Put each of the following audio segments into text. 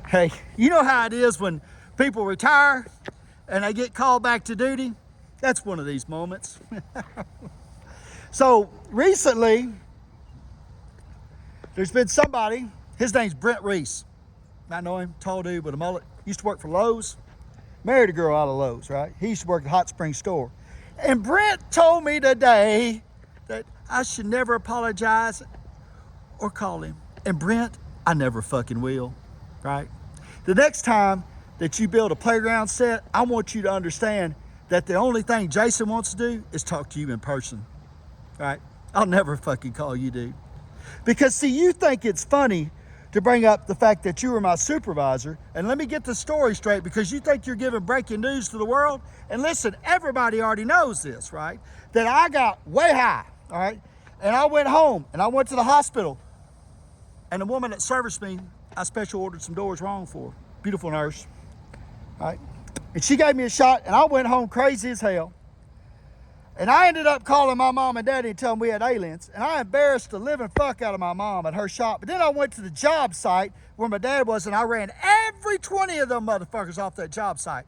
Hey, you know how it is when people retire and they get called back to duty? That's one of these moments. So recently, there's been somebody, his name's Brent Reese. I know him, tall dude with a mullet. Used to work for Lowe's. Married a girl out of Lowe's, right? He used to work at Hot Springs store. And Brent told me today that I should never apologize or call him. And Brent, I never fucking will, right? The next time that you build a playground set, I want you to understand that the only thing Jason wants to do is talk to you in person, right? I'll never fucking call you, dude. Because see, you think it's funny to bring up the fact that you were my supervisor, and let me get the story straight, because you think you're giving breaking news to the world. And listen, everybody already knows this, right? That I got way high, all right? And I went home, and I went to the hospital, and the woman that serviced me, I special ordered some doors wrong for her. Beautiful nurse, all right? And she gave me a shot, and I went home crazy as hell. And I ended up calling my mom and daddy and telling them we had aliens. And I embarrassed the living fuck out of my mom at her shop. But then I went to the job site where my dad was, and I ran every 20 of them motherfuckers off that job site.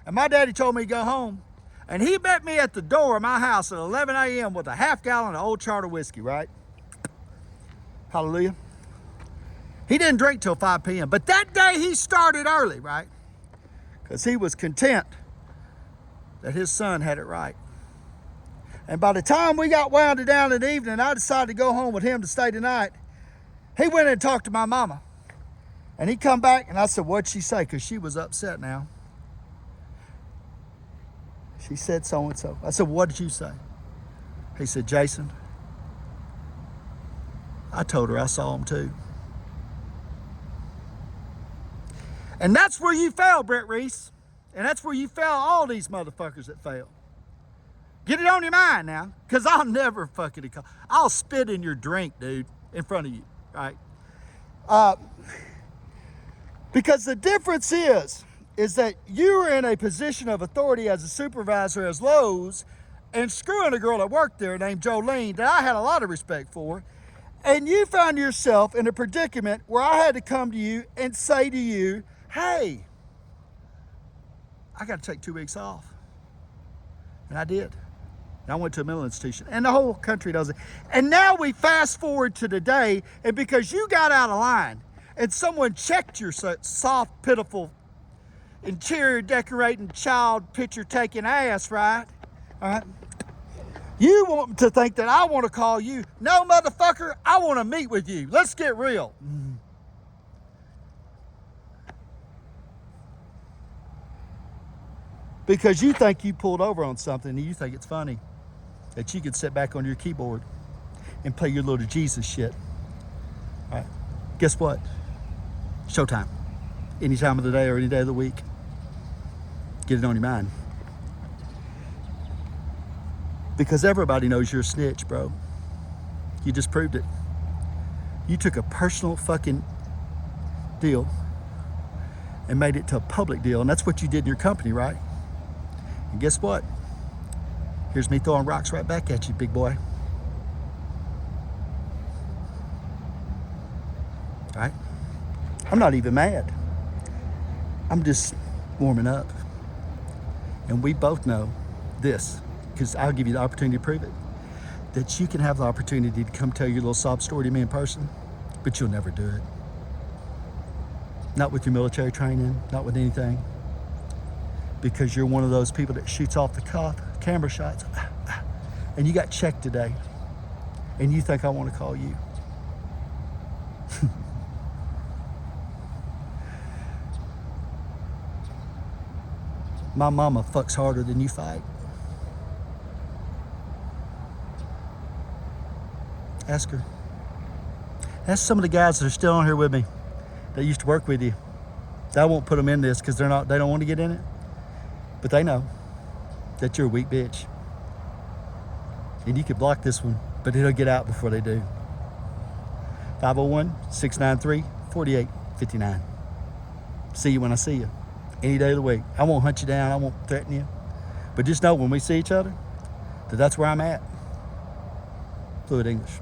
And my daddy told me to go home. And he met me at the door of my house at 11 a.m. with a half gallon of Old Charter whiskey, right? Hallelujah. He didn't drink till 5 p.m. But that day he started early, right? Because he was content that his son had it right. And by the time we got wound down in the evening, I decided to go home with him to stay the night. He went and talked to my mama. And he come back, and I said, what'd she say? Because she was upset now. She said so-and-so. I said, what did you say? He said, Jason, I told her I saw him too. And that's where you fail, Brent Reese. And that's where you fail all these motherfuckers that fail. Get it on your mind now, because I'll never fucking call. I'll spit in your drink, dude, in front of you, right? Because the difference is that you're in a position of authority as a supervisor as Lowe's and screwing a girl that worked there named Jolene that I had a lot of respect for. And you found yourself in a predicament where I had to come to you and say to you, hey, I got to take 2 weeks off. And I did. And I went to a mental institution, and the whole country does it. And now we fast forward to today, and because you got out of line and someone checked your soft, pitiful, interior decorating, child picture taking ass, right? All right. You want to think that I want to call you. No, motherfucker, I want to meet with you. Let's get real. Because you think you pulled over on something and you think it's funny that you could sit back on your keyboard and play your little Jesus shit. All right. Guess what? Showtime. Any time of the day or any day of the week. Get it on your mind. Because everybody knows you're a snitch, bro. You just proved it. You took a personal fucking deal and made it to a public deal. And that's what you did in your company, right? And guess what? Here's me throwing rocks right back at you, big boy. Right? I'm not even mad. I'm just warming up. And we both know this, because I'll give you the opportunity to prove it, that you can have the opportunity to come tell your little sob story to me in person, but you'll never do it. Not with your military training, not with anything. Because you're one of those people that shoots off the cuff, camera shots, and you got checked today, and you think I want to call you. My mama fucks harder than you fight. Ask her. Ask some of the guys that are still on here with me that used to work with you. I won't put them in this because they don't want to get in it. But they know that you're a weak bitch. And you could block this one, but it'll get out before they do. 501-693-4859. See you when I see you. Any day of the week. I won't hunt you down. I won't threaten you. But just know when we see each other, that's where I'm at. Fluid English.